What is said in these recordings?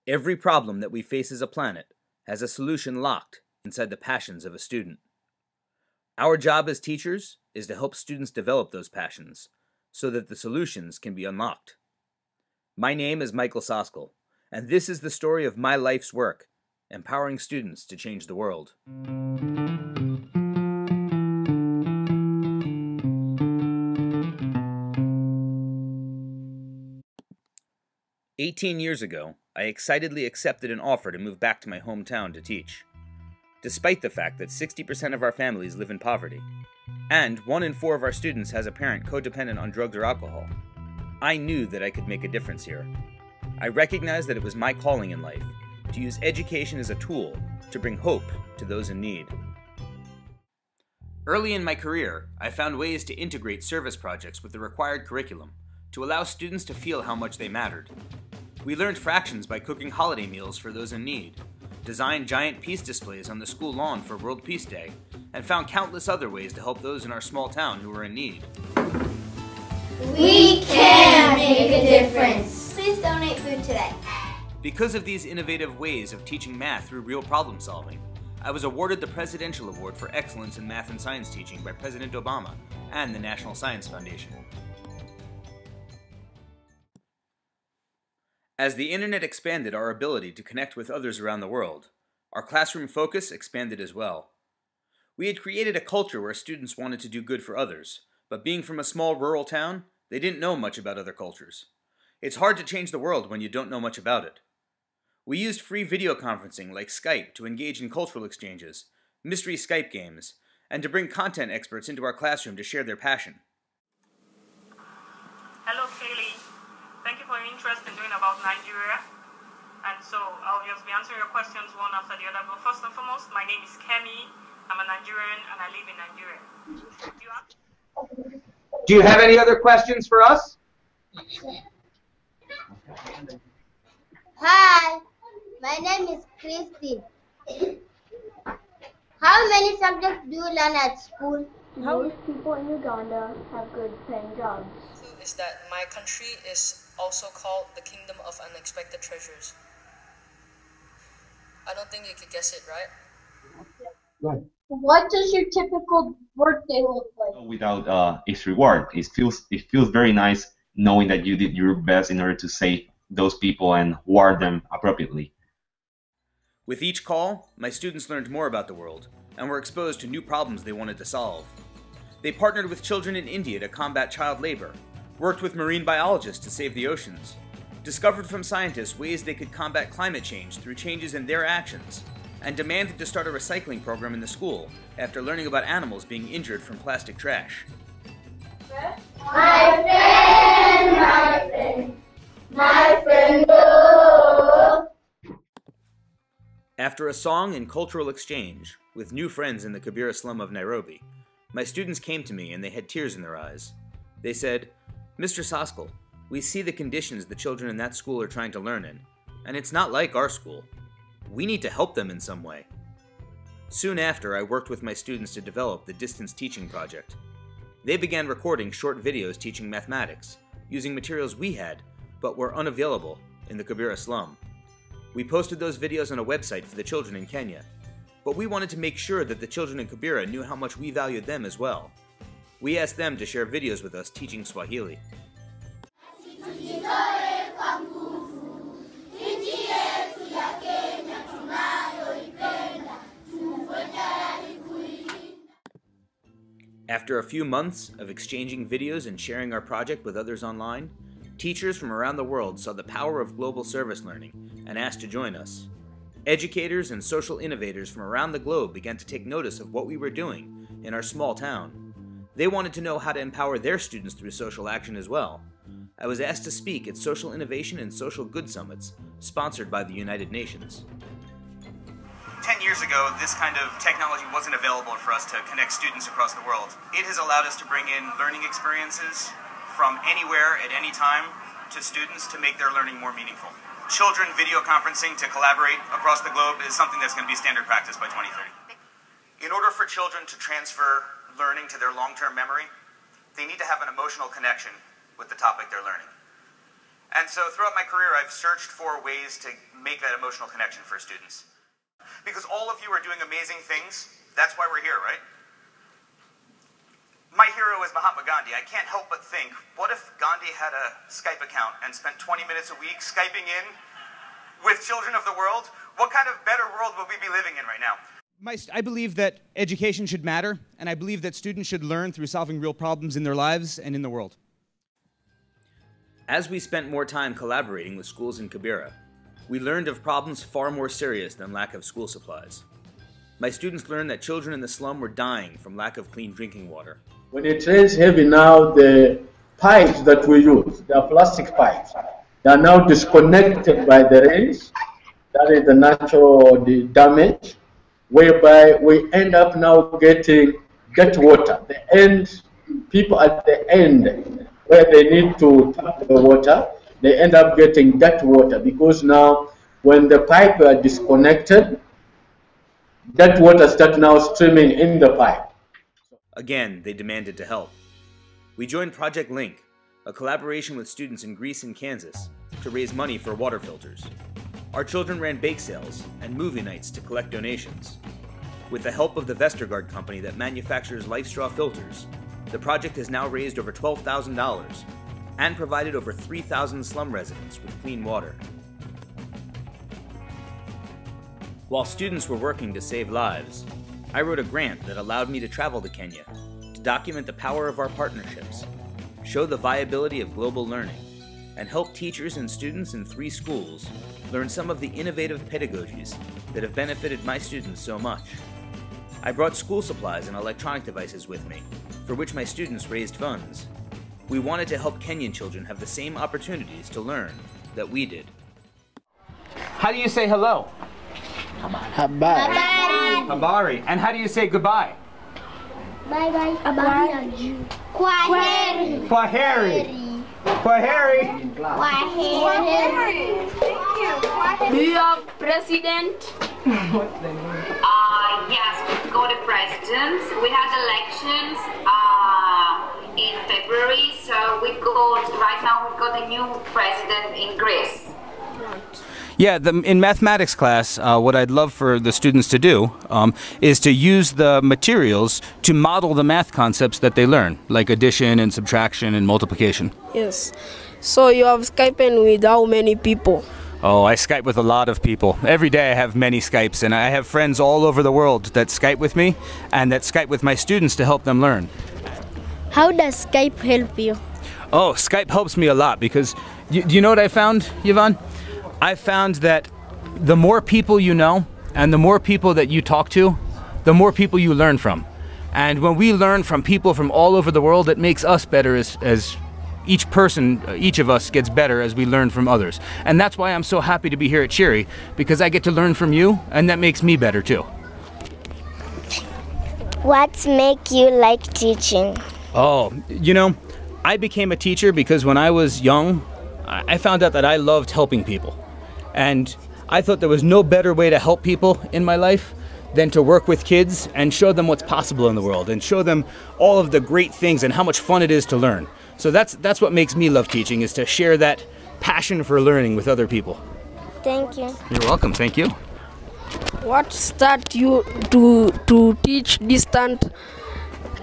Every problem that we face as a planet has a solution locked inside the passions of a student. Our job as teachers is to help students develop those passions so that the solutions can be unlocked. My name is Michael Soskel, and this is the story of my life's work, empowering students to change the world. 18 years ago, I excitedly accepted an offer to move back to my hometown to teach. Despite the fact that 60% of our families live in poverty, and 1 in 4 of our students has a parent codependent on drugs or alcohol, I knew that I could make a difference here. I recognized that it was my calling in life to use education as a tool to bring hope to those in need. Early in my career, I found ways to integrate service projects with the required curriculum to allow students to feel how much they mattered. We learned fractions by cooking holiday meals for those in need, designed giant peace displays on the school lawn for World Peace Day, and found countless other ways to help those in our small town who were in need. We can make a difference. Please donate food today. Because of these innovative ways of teaching math through real problem solving, I was awarded the Presidential Award for Excellence in Math and Science Teaching by President Obama and the National Science Foundation. As the internet expanded our ability to connect with others around the world, our classroom focus expanded as well. We had created a culture where students wanted to do good for others, but being from a small rural town, they didn't know much about other cultures. It's hard to change the world when you don't know much about it. We used free video conferencing like Skype to engage in cultural exchanges, mystery Skype games, and to bring content experts into our classroom to share their passion. Hello, Kaylee. Thank you for your interest in doing about Nigeria. And so I'll just be answering your questions one after the other. But first and foremost, my name is Kemi. I'm a Nigerian and I live in Nigeria. Do you have any other questions for us? Hi, my name is Christy. How many subjects do you learn at school? Most people in Uganda have good paying jobs. Is that my country is also called the Kingdom of Unexpected Treasures. I don't think you could guess it, right? Good. What does your typical birthday look like? Without its reward, it feels very nice knowing that you did your best in order to save those people and reward them appropriately. With each call, my students learned more about the world and were exposed to new problems they wanted to solve. They partnered with children in India to combat child labor, worked with marine biologists to save the oceans, discovered from scientists ways they could combat climate change through changes in their actions, and demanded to start a recycling program in the school after learning about animals being injured from plastic trash. My friend, oh. After a song and cultural exchange with new friends in the Kibera slum of Nairobi, my students came to me and they had tears in their eyes. They said, "Mr. Soskel, we see the conditions the children in that school are trying to learn in, and it's not like our school. We need to help them in some way." Soon after, I worked with my students to develop the Distance Teaching Project. They began recording short videos teaching mathematics, using materials we had, but were unavailable in the Kibera slum. We posted those videos on a website for the children in Kenya, but we wanted to make sure that the children in Kibera knew how much we valued them as well. We asked them to share videos with us teaching Swahili. After a few months of exchanging videos and sharing our project with others online, teachers from around the world saw the power of global service learning and asked to join us. Educators and social innovators from around the globe began to take notice of what we were doing in our small town. They wanted to know how to empower their students through social action as well. I was asked to speak at Social Innovation and Social Good Summits, sponsored by the United Nations. 10 years ago, this kind of technology wasn't available for us to connect students across the world. It has allowed us to bring in learning experiences from anywhere at any time to students to make their learning more meaningful. Children video conferencing to collaborate across the globe is something that's going to be standard practice by 2030. In order for children to transfer learning to their long-term memory, they need to have an emotional connection with the topic they're learning. And so throughout my career, I've searched for ways to make that emotional connection for students. Because all of you are doing amazing things. That's why we're here, right? My hero is Mahatma Gandhi. I can't help but think, what if Gandhi had a Skype account and spent 20 minutes a week Skyping in with children of the world? What kind of better world would we be living in right now? I believe that education should matter, and I believe that students should learn through solving real problems in their lives and in the world. As we spent more time collaborating with schools in Kibera, we learned of problems far more serious than lack of school supplies. My students learned that children in the slum were dying from lack of clean drinking water. When it rains heavy now, the pipes that we use, they are plastic pipes, they are now disconnected by the rains. That is the natural damage, whereby we end up now getting dirty water. People at the end, where they need to tap the water, they end up getting dirty water, because now when the pipe are disconnected, that water starts now streaming in the pipe. Again, they demanded to help. We joined Project Link, a collaboration with students in Greece and Kansas, to raise money for water filters. Our children ran bake sales and movie nights to collect donations. With the help of the Vestergaard company that manufactures LifeStraw filters, the project has now raised over $12,000 and provided over 3,000 slum residents with clean water. While students were working to save lives, I wrote a grant that allowed me to travel to Kenya to document the power of our partnerships, show the viability of global learning, and help teachers and students in 3 schools learn some of the innovative pedagogies that have benefited my students so much. I brought school supplies and electronic devices with me, for which my students raised funds. We wanted to help Kenyan children have the same opportunities to learn that we did. How do you say hello? Habari. Habari. And how do you say goodbye? Bye bye. Habari. Kwaheri. Kwaheri. Kwaheri. Kwaheri. Do you have president? Yes, we've got a president. We had elections in February, so right now we've got a new president in Greece. Yeah, in mathematics class, what I'd love for the students to do is to use the materials to model the math concepts that they learn, like addition and subtraction and multiplication. Yes. So you have Skyping with how many people? Oh, I Skype with a lot of people. Every day I have many Skypes, and I have friends all over the world that Skype with me and that Skype with my students to help them learn. How does Skype help you? Oh, Skype helps me a lot because, do you know what I found, Yvonne? I found that the more people you know and the more people that you talk to, the more people you learn from. And when we learn from people from all over the world, it makes us better as each person, each of us gets better as we learn from others. And that's why I'm so happy to be here at Cheery, because I get to learn from you, and that makes me better too. What makes you like teaching? Oh, you know, I became a teacher because when I was young, I found out that I loved helping people. And I thought there was no better way to help people in my life than to work with kids and show them what's possible in the world and show them all of the great things and how much fun it is to learn. So that's what makes me love teaching, is to share that passion for learning with other people. Thank you. You're welcome. Thank you. What started you to teach distant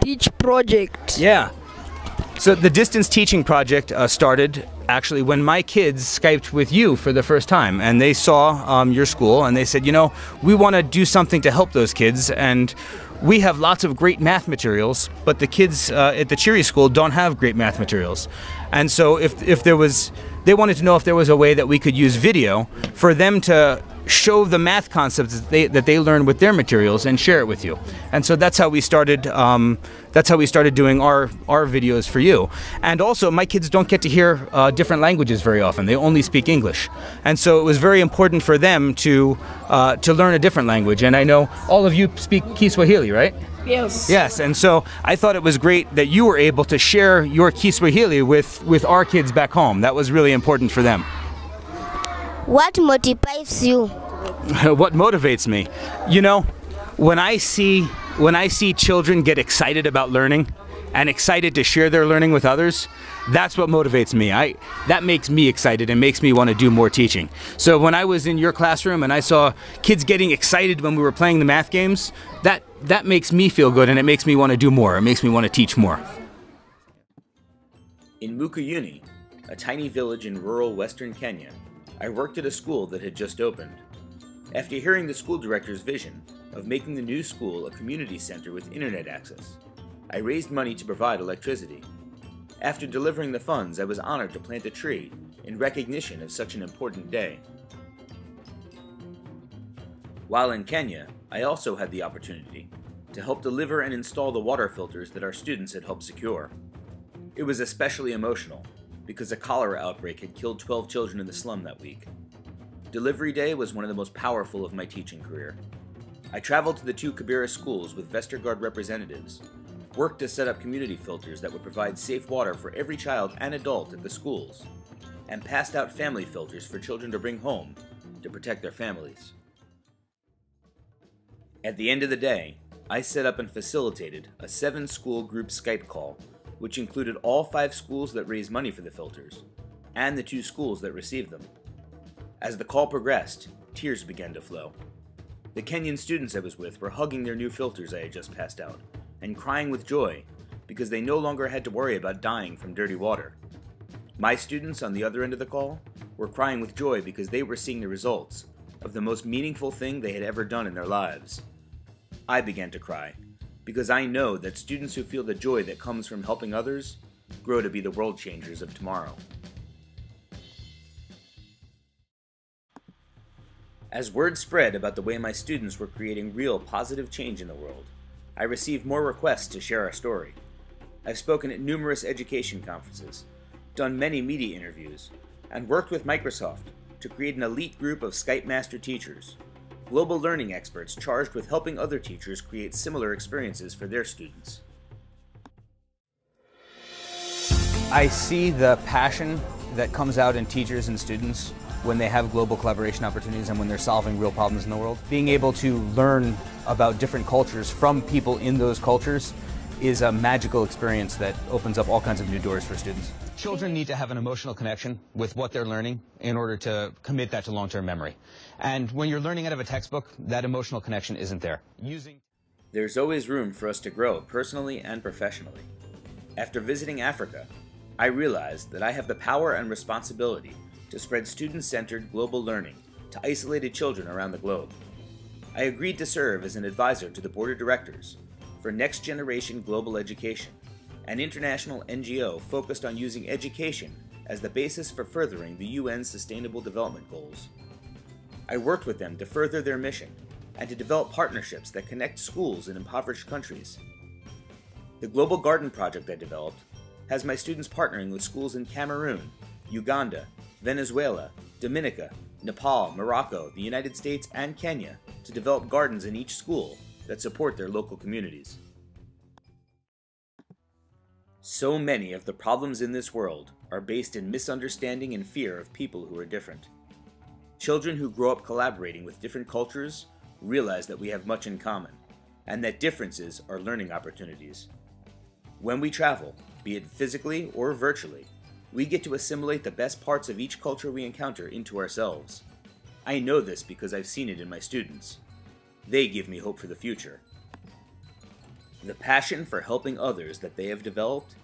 teach project? Yeah. So the distance teaching project started actually when my kids Skyped with you for the first time, and they saw your school and they said, you know, we want to do something to help those kids, and we have lots of great math materials, but the kids at the Cheery School don't have great math materials. And so if there was, they wanted to know if there was a way that we could use video for them to show the math concepts that they learn with their materials and share it with you. And so that's how we started. That's how we started doing our videos for you. And also, my kids don't get to hear different languages very often. They only speak English. And so it was very important for them to learn a different language. And I know all of you speak Kiswahili, right? Yes. Yes, and so I thought it was great that you were able to share your Kiswahili with our kids back home. That was really important for them. What motivates you? What motivates me? You know, when I see children get excited about learning, and excited to share their learning with others, that's what motivates me. That makes me excited and makes me want to do more teaching. So when I was in your classroom and I saw kids getting excited when we were playing the math games, that makes me feel good, and it makes me want to do more. It makes me want to teach more. In Mukuyuni, a tiny village in rural western Kenya, I worked at a school that had just opened. After hearing the school director's vision of making the new school a community center with internet access, I raised money to provide electricity. After delivering the funds, I was honored to plant a tree in recognition of such an important day. While in Kenya, I also had the opportunity to help deliver and install the water filters that our students had helped secure. It was especially emotional because a cholera outbreak had killed 12 children in the slum that week. Delivery Day was one of the most powerful of my teaching career. I traveled to the 2 Kibera schools with Vestergaard representatives, worked to set up community filters that would provide safe water for every child and adult at the schools, and passed out family filters for children to bring home to protect their families. At the end of the day, I set up and facilitated a 7-school group Skype call, which included all 5 schools that raised money for the filters, and the 2 schools that received them. As the call progressed, tears began to flow. The Kenyan students I was with were hugging their new filters I had just passed out, and crying with joy because they no longer had to worry about dying from dirty water. My students on the other end of the call were crying with joy because they were seeing the results of the most meaningful thing they had ever done in their lives. I began to cry because I know that students who feel the joy that comes from helping others grow to be the world changers of tomorrow. As word spread about the way my students were creating real positive change in the world, I received more requests to share our story. I've spoken at numerous education conferences, done many media interviews, and worked with Microsoft to create an elite group of Skype master teachers, global learning experts charged with helping other teachers create similar experiences for their students. I see the passion that comes out in teachers and students when they have global collaboration opportunities and when they're solving real problems in the world. Being able to learn about different cultures from people in those cultures is a magical experience that opens up all kinds of new doors for students. Children need to have an emotional connection with what they're learning in order to commit that to long-term memory. And when you're learning out of a textbook, that emotional connection isn't there. There's always room for us to grow personally and professionally. After visiting Africa, I realized that I have the power and responsibility to spread student-centered global learning to isolated children around the globe. I agreed to serve as an advisor to the Board of Directors for Next Generation Global Education, an international NGO focused on using education as the basis for furthering the UN's Sustainable Development Goals. I worked with them to further their mission and to develop partnerships that connect schools in impoverished countries. The Global Garden Project I developed has my students partnering with schools in Cameroon, Uganda, Venezuela, Dominica, Nepal, Morocco, the United States, and Kenya to develop gardens in each school that support their local communities. So many of the problems in this world are based in misunderstanding and fear of people who are different. Children who grow up collaborating with different cultures realize that we have much in common, and that differences are learning opportunities. When we travel, be it physically or virtually, we get to assimilate the best parts of each culture we encounter into ourselves. I know this because I've seen it in my students. They give me hope for the future. The passion for helping others that they have developed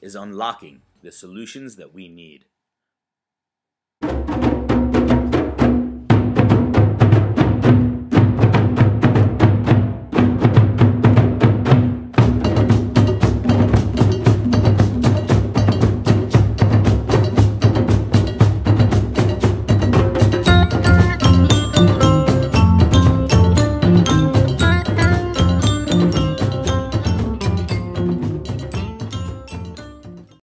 is unlocking the solutions that we need.